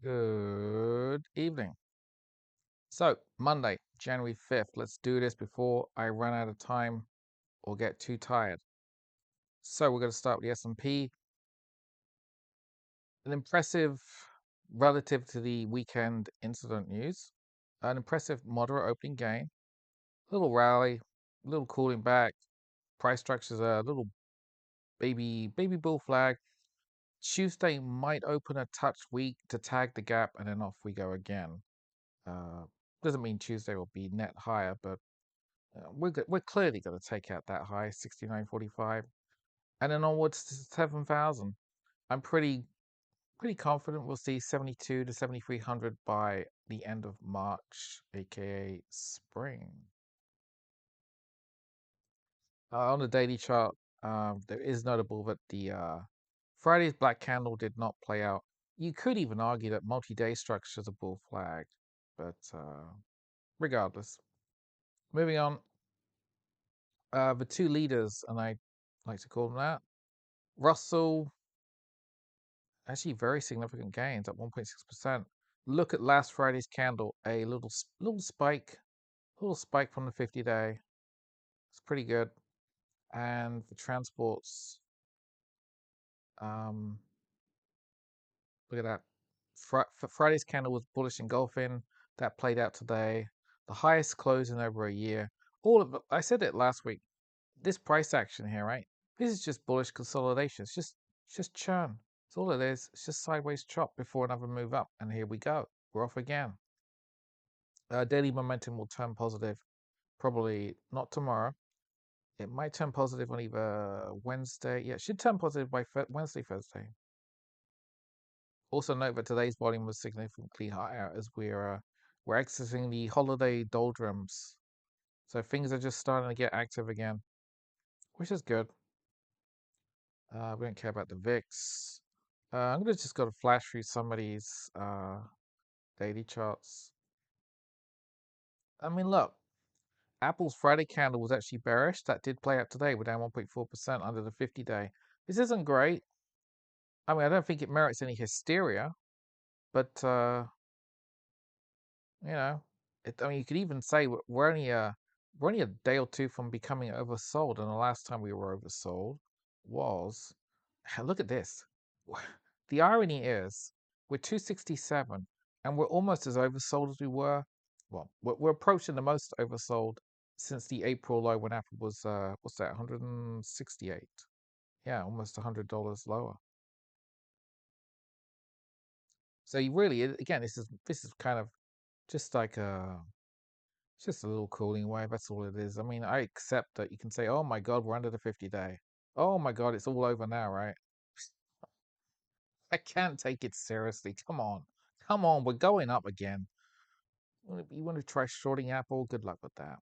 Good evening. So, Monday, January 5th. Let's do this before I run out of time or get too tired. So, we're going to start with the S&P. An impressive, relative to the weekend incident news, an impressive moderate opening gain, a little rally, a little cooling back. Price structures a little baby bull flag. Tuesday might open a touch weak to tag the gap, and then off we go again. Uh, doesn't mean Tuesday will be net higher, but we're clearly going to take out that high, 69.45, and then onwards to 7,000. I'm pretty confident we'll see 72 to 7,300 by the end of March, aka spring. On the daily chart, there is notable that the Friday's black candle did not play out. You could even argue that multi-day structure is a bull flag, but regardless. Moving on, the two leaders, and I like to call them that. Russell, actually very significant gains at 1.6%. Look at last Friday's candle, a little spike, from the 50-day. It's pretty good. And for transports, um, look at that. Friday's candle was bullish engulfing. That played out today. The highest close in over a year. All of it, I said it last week. This price action here, right? This is just bullish consolidation. It's just churn. That's all it is. It's just sideways chop before another move up. And here we go. We're off again. Daily momentum will turn positive. Probably not tomorrow. It might turn positive on either Wednesday. Yeah, it should turn positive by Wednesday, Thursday. Also note that today's volume was significantly higher as we're exiting the holiday doldrums. So things are just starting to get active again, which is good. We don't care about the VIX. I'm gonna just go to flash through some of these daily charts. I mean, look, Apple's Friday candle was actually bearish. That did play out today. We're down 1.4% under the 50-day. This isn't great. I mean, I don't think it merits any hysteria, but you know, I mean, you could even say we're only a day or two from becoming oversold, and the last time we were oversold was, look at this. The irony is we're 267 and we're almost as oversold as we were. Well, we're approaching the most oversold since the April low when Apple was what's that, 168? Yeah, almost $100 lower. So you really, again, this is kind of just like it's just a little cooling wave. That's all it is. I mean, I accept that you can say, "Oh my God, we're under the 50-day. Oh my God, it's all over now, right?" I can't take it seriously. Come on, we're going up again. You want to try shorting Apple? Good luck with that.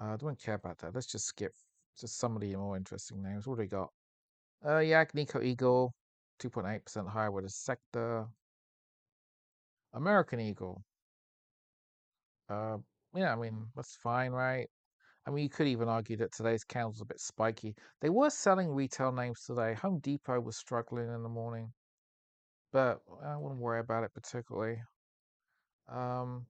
I don't care about that. Let's just skip just some of the more interesting names. What do we got? Yeah, Nico Eagle, 2.8% higher with a sector. American Eagle. Uh, yeah, I mean that's fine, right? I mean, you could even argue that today's candle's a bit spiky. They were selling retail names today. Home Depot was struggling in the morning, but I wouldn't worry about it particularly. Um,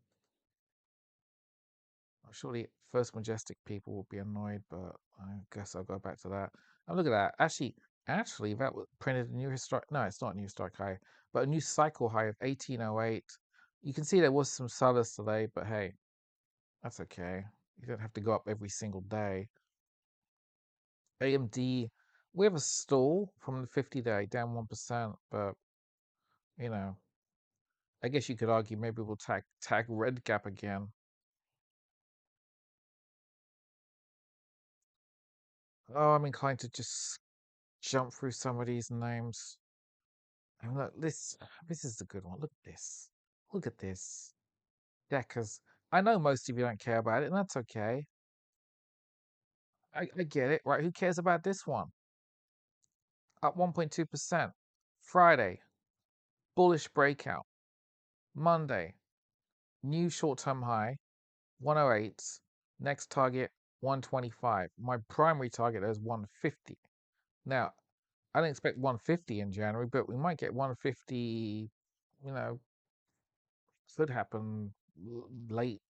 Surely First Majestic people will be annoyed, but I guess I'll go back to that. And look at that. Actually, that was printed a new historic. No, it's not a new historic high, but a new cycle high of 1808. You can see there was some sellers today, but hey, that's okay. You don't have to go up every single day. AMD, we have a stall from the 50-day down 1%, but you know, I guess you could argue maybe we'll tag red gap again. Oh, I'm inclined to just jump through some of these names. And look, this is the good one. Look at this. Look at this. Deckers. I know most of you don't care about it, and that's okay. I get it, right? Who cares about this one? Up 1.2%. Friday, bullish breakout. Monday, new short-term high, 108. Next target, 125. My primary target is 150. Now, I don't expect 150 in January, but we might get 150. you know, could happen late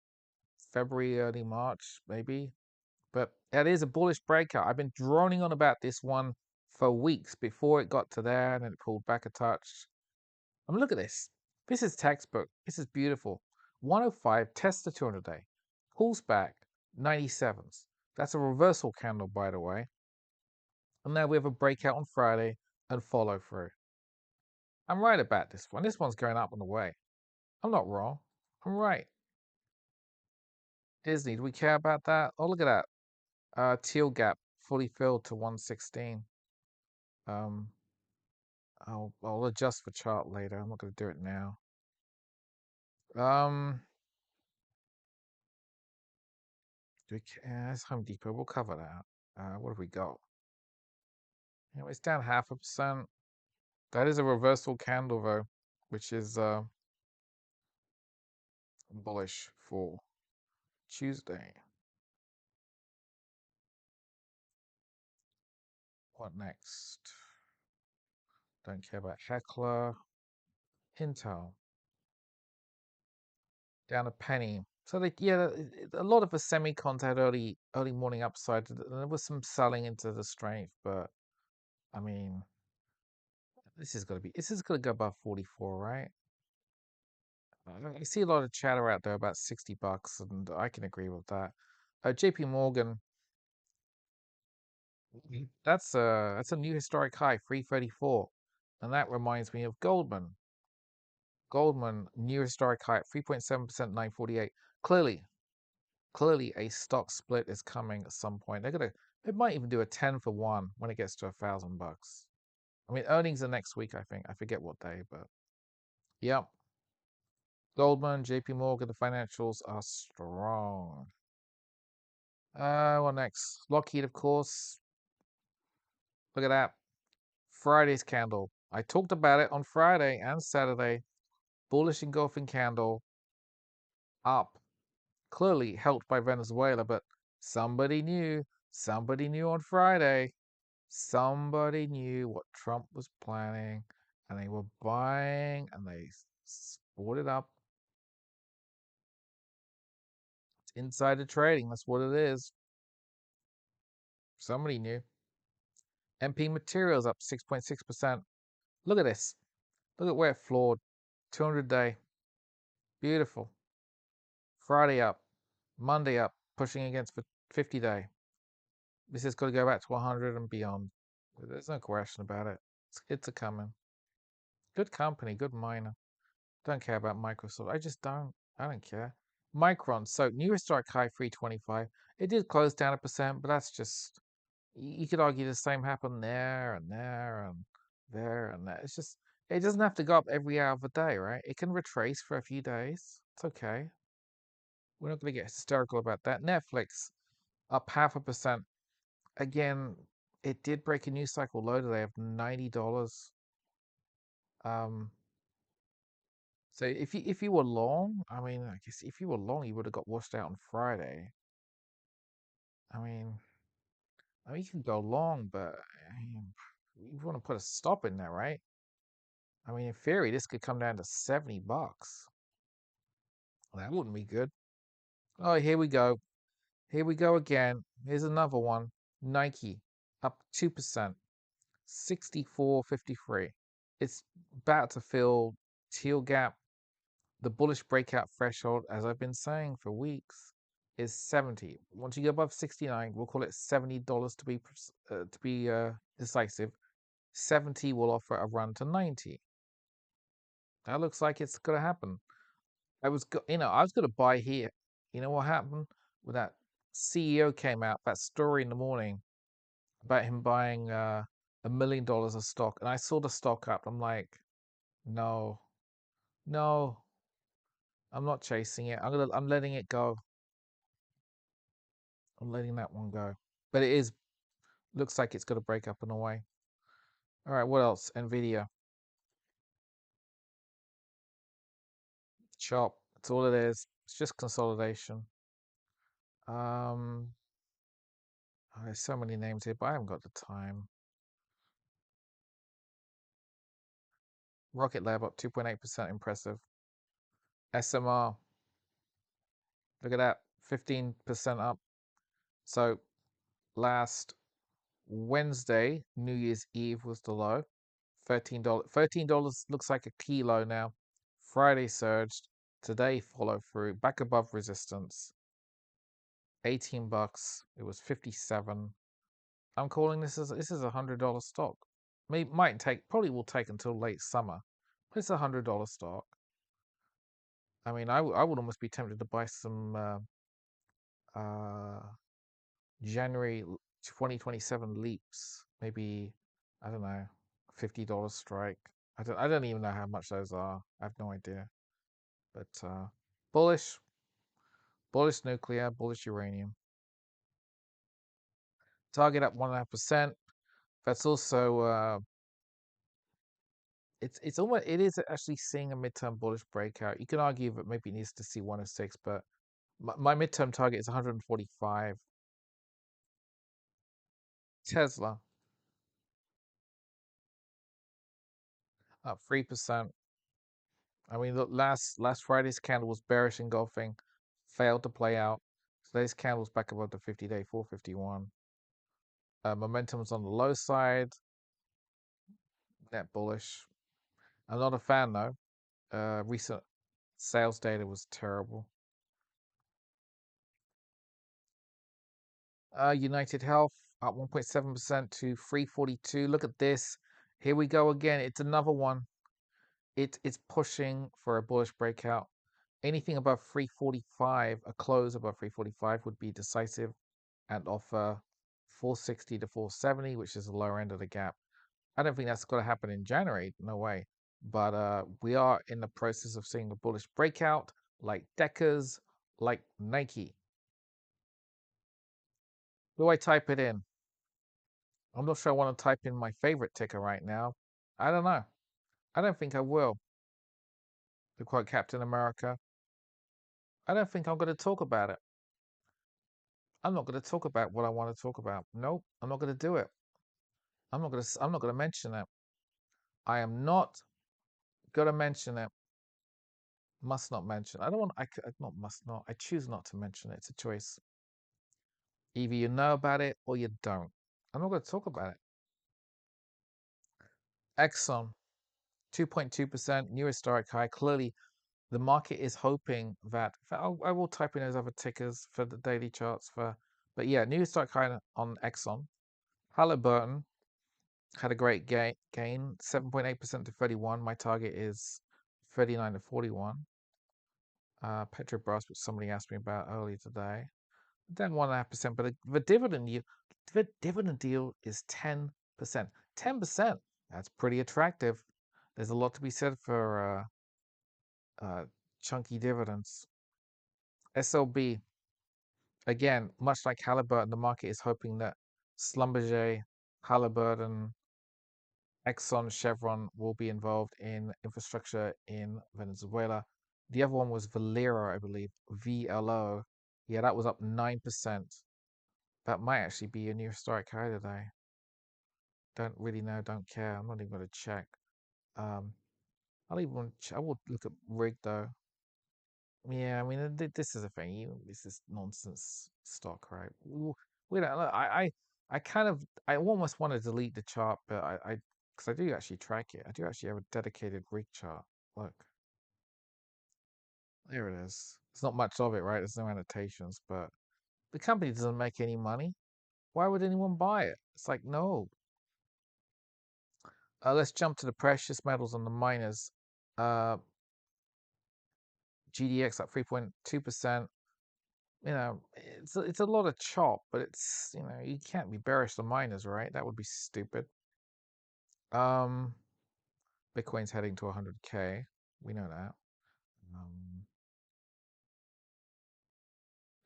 February, early March, maybe. But it is a bullish breakout. I've been droning on about this one for weeks before it got to there and then it pulled back a touch. I mean, look at this. This is textbook. This is beautiful. 105 tests the 200 day, pulls back 97s. That's a reversal candle, by the way. And now we have a breakout on Friday and follow through. I'm right about this one. This one's going up on the way. I'm not wrong. I'm right. Disney, do we care about that? Oh, look at that. Teal gap fully filled to 116. Um, I'll adjust the chart later. I'm not going to do it now. Um, do we care? It's Home Depot. We'll cover that. What have we got? It's down 0.5%. That is a reversal candle though, which is bullish for Tuesday. What next? Don't care about Heckler. Intel down a penny. So a lot of the semicons had early morning upside. There was some selling into the strength, but I mean, this is gonna go above 44, right? I see a lot of chatter out there about $60, and I can agree with that. JP Morgan, that's a new historic high, 334, and that reminds me of Goldman. Goldman, new historic high at 3.7%, 948. Clearly a stock split is coming at some point. It might even do a 10 for 1 when it gets to $1,000. I mean, earnings are next week, I think. I forget what day, but yep. Goldman, JP Morgan, the financials are strong. What next? Lockheed, of course. Look at that. Friday's candle. I talked about it on Friday and Saturday. Bullish engulfing candle up. Clearly helped by Venezuela, but somebody knew. Somebody knew on Friday. Somebody knew what Trump was planning, and they were buying, and they bought it up. It's insider trading. That's what it is. Somebody knew. MP Materials up 6.6%. Look at this. Look at where it floored. 200 day. Beautiful. Friday up. Monday up. Pushing against the 50 day. This is going to go back to 100 and beyond. There's no question about it. It's a coming. Good company, good miner. Don't care about Microsoft. I just don't. I don't care. Micron. So new historic high 325. It did close down 1%, but that's just, you could argue the same happened there and there and there and there. It's just, it doesn't have to go up every hour of the day, right? It can retrace for a few days. It's okay. We're not going to get hysterical about that. Netflix up 0.5%. Again, it did break a news cycle low today of $90. Um, so if you were long, I mean, I guess if you were long, you would have got washed out on Friday. I mean, you can go long, but you want to put a stop in there, right? I mean, in theory, this could come down to $70. That wouldn't be good. Oh, here we go. Here we go again. Here's another one. Nike up 2%, 64.53. It's about to fill teal gap. The bullish breakout threshold, as I've been saying for weeks, is 70. Once you go above 69, we'll call it $70 to be decisive. 70 will offer a run to 90. That looks like it's gonna happen. I was gonna buy here. You know what happened when that CEO came out? That story in the morning about him buying $1 million of stock, and I saw the stock up. I'm like, no, no, I'm not chasing it. I'm letting it go. I'm letting that one go. But looks like it's going to break up in a way. All right, what else? Nvidia. Chop. That's all it is. It's just consolidation. Um, there's so many names here, but I haven't got the time. Rocket Lab up 2.8%, impressive. SMR, look at that, 15% up. So last Wednesday, New Year's Eve was the low. $13. $13 looks like a kilo now. Friday surged. Today follow through. Back above resistance. $18. It was 57. I'm calling this as $100 stock. Probably will take until late summer, but it's $100 stock. I mean, I would almost be tempted to buy some uh, January 2027 leaps. Maybe, I don't know, $50 strike. I don't even know how much those are. I have no idea. But bullish, bullish nuclear, bullish uranium. Target up 1.5%. That's also it's almost, it is actually seeing a midterm bullish breakout. You can argue that maybe it needs to see 106, but my midterm target is 145. Tesla up 3%. I mean, look, last Friday's candle was bearish engulfing, failed to play out. Today's candle's back above the 50-day 451. Momentum's on the low side, net bullish. I'm not a fan though. Recent sales data was terrible. United Health up 1.7% to 342. Look at this. Here we go again. It's another one. It's pushing for a bullish breakout. Anything above 345, a close above 345 would be decisive and offer 460 to 470, which is the lower end of the gap. I don't think that's going to happen in January. No way. But we are in the process of seeing a bullish breakout, like Deckers, like Nike. Do I type it in? I'm not sure I want to type in my favorite ticker right now. I don't know. I don't think I will. To quote Captain America, I don't think I'm going to talk about it. I'm not going to talk about what I want to talk about. Nope, I'm not going to do it. I'm not going to mention it. I am not going to mention it. Must not mention. I don't want. Not must not. I choose not to mention it. It's a choice. Either you know about it or you don't. I'm not going to talk about it. Exxon, 2.2%, new historic high. Clearly, the market is hoping that. I will type in those other tickers for the daily charts but yeah, new historic high on Exxon. Halliburton had a great gain, 7.8% to 31. My target is 39 to 41. Petrobras, which somebody asked me about earlier today, down 1.5%, but the dividend deal is 10%. 10%. That's pretty attractive. There's a lot to be said for chunky dividends. SLB, again, much like Halliburton, the market is hoping that Schlumberger, Halliburton, Exxon, Chevron will be involved in infrastructure in Venezuela. The other one was Valero, I believe, VLO. Yeah, that was up 9%. That might actually be a new historic high today. Don't really know, don't care. I'm not even going to check. Um, I will look at rig though. Yeah, I mean, this is a thing. This is nonsense stock, right? We don't. I kind of, I almost want to delete the chart, but because I do actually track it. I do actually have a dedicated rig chart. Look, there it is. It's not much of it, right? There's no annotations, but the company doesn't make any money. Why would anyone buy it? It's like, no. Let's jump to the precious metals and the miners. Uh, GDX up 3.2%. It's a lot of chop, but you can't be bearish the miners, right? That would be stupid. Um, Bitcoin's heading to 100K. We know that. Um,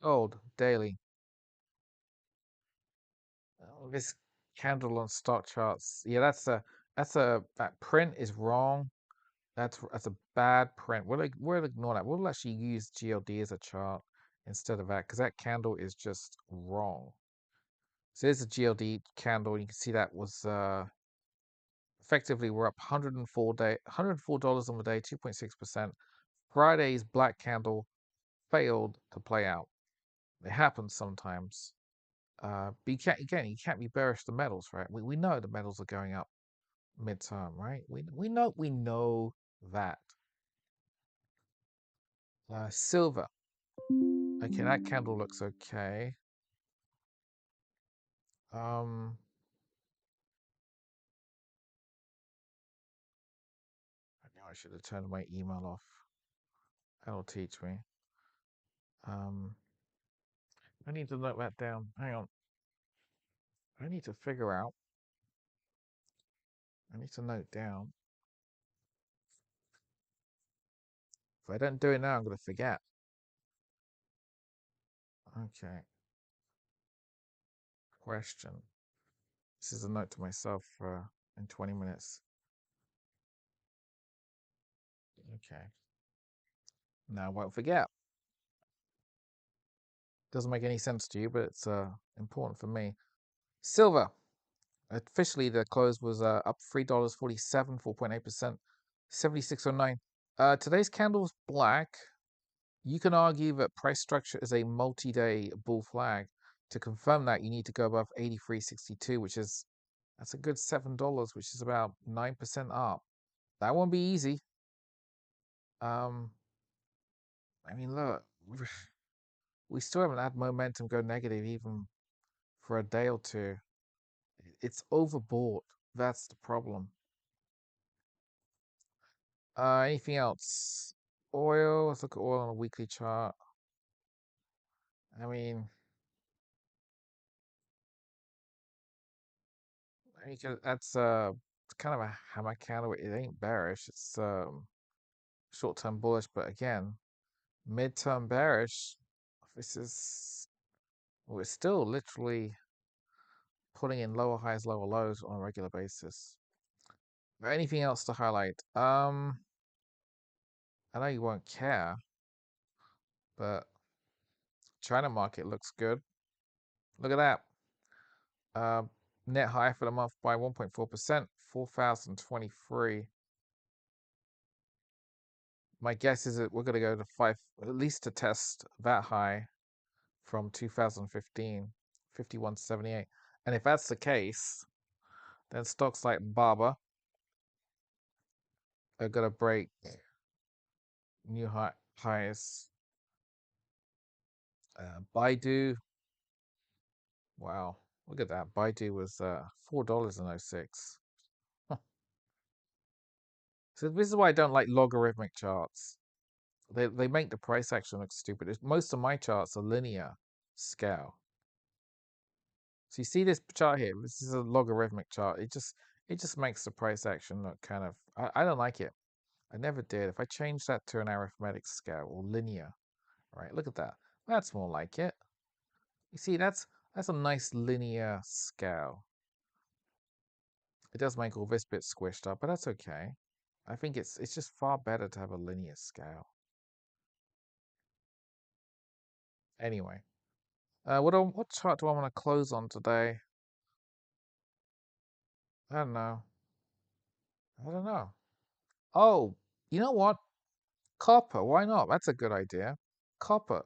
Gold daily. Oh, this candle on stock charts. Yeah, that print is wrong. That's a bad print. We'll ignore that. We'll actually use GLD as a chart instead of that because that candle is just wrong. So there's a GLD candle. You can see that was Effectively, we're up $104 on the day, 2.6%. Friday's black candle failed to play out. It happens sometimes. But you can't be bearish the metals, right? We know the metals are going up midterm, right? We know that. Silver. Okay, that candle looks okay. Um, I know I should have turned my email off. That'll teach me. Um, I need to note that down. Hang on. I need to figure out. I need to note down. If I don't do it now, I'm going to forget. Okay. Question. This is a note to myself in 20 minutes. Okay. Now I won't forget. Doesn't make any sense to you, but it's important for me. Silver. Officially, the close was up $3.47, 4.8%, 76.09. Today's candle is black. You can argue that price structure is a multi-day bull flag. To confirm that, you need to go above 83.62, that's a good $7, which is about 9% up. That won't be easy. I mean, look, we still haven't had momentum go negative even for a day or two. It's overbought. That's the problem. Anything else? Oil. Let's look at oil on a weekly chart. I mean, that's kind of a hammer candle. It ain't bearish. It's short-term bullish, but again, mid-term bearish. This is We're still literally putting in lower highs, lower lows on a regular basis. Anything else to highlight? I know you won't care, but China market looks good. Look at that. Uh, Net high for the month by 1.4%, 4,023. My guess is that we're going to go to 5, at least to test that high from 2015, 51.78. And if that's the case, then stocks like Baba are going to break new highs. Baidu, wow, look at that. Baidu was $4.06. So this is why I don't like logarithmic charts. They make the price action look stupid. Most of my charts are linear scale. So you see this chart here. This is a logarithmic chart. It just makes the price action look kind of. I don't like it. I never did. If I change that to an arithmetic scale or linear, right? Look at that. That's more like it. You see, that's a nice linear scale. It does make all this bit squished up, but that's okay. I think it's just far better to have a linear scale. Anyway, what chart do I want to close on today? I don't know. I don't know. Oh, you know what? Copper. Why not? That's a good idea. Copper.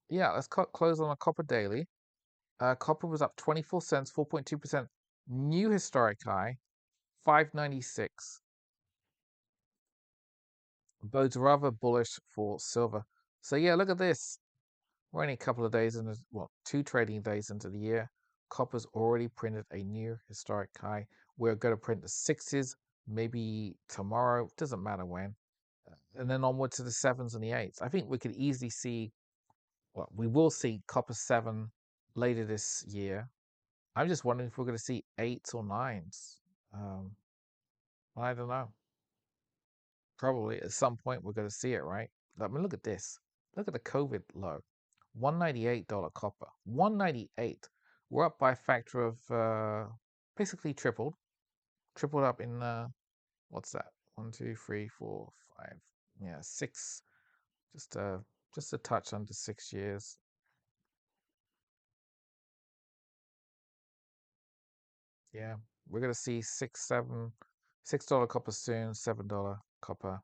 Yeah, let's close on a copper daily. Copper was up 24 cents, 4.2%. New historic high, 596. Bodes rather bullish for silver. So yeah, look at this. We're only a couple of days into, well, 2 trading days into the year. Copper's already printed a new historic high. We're going to print the sixes maybe tomorrow. Doesn't matter when. And then onward to the sevens and the eights. I think we could easily see, well, we will see copper 7 later this year. I'm just wondering if we're going to see 8s or 9s. I don't know. Probably at some point we're going to see it, right? I mean, look at this. Look at the COVID low. $198 copper. 198. We're up by a factor of basically tripled. Tripled up in what's that? 1, 2, 3, 4, 5. Yeah, 6. Just just a touch under 6 years. Yeah, we're gonna see 6, 7. $6 copper soon, $7 copper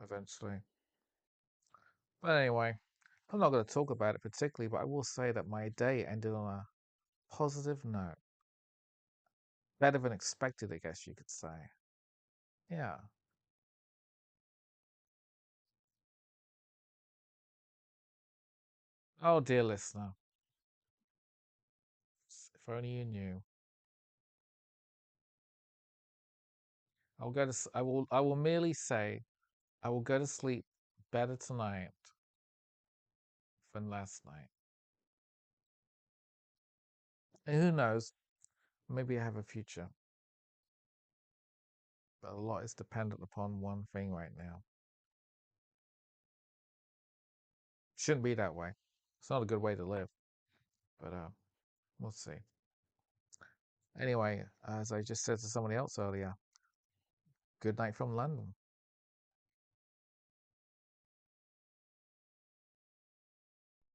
eventually. But anyway, I'm not going to talk about it particularly, but I will say that my day ended on a positive note. Better than expected, I guess you could say. Yeah. Oh, dear listener, if only you knew. I will merely say I will go to sleep better tonight than last night. And who knows, maybe I have a future. But a lot is dependent upon one thing right now. Shouldn't be that way. It's not a good way to live. But we'll see. Anyway, as I just said to somebody else earlier, good night from London.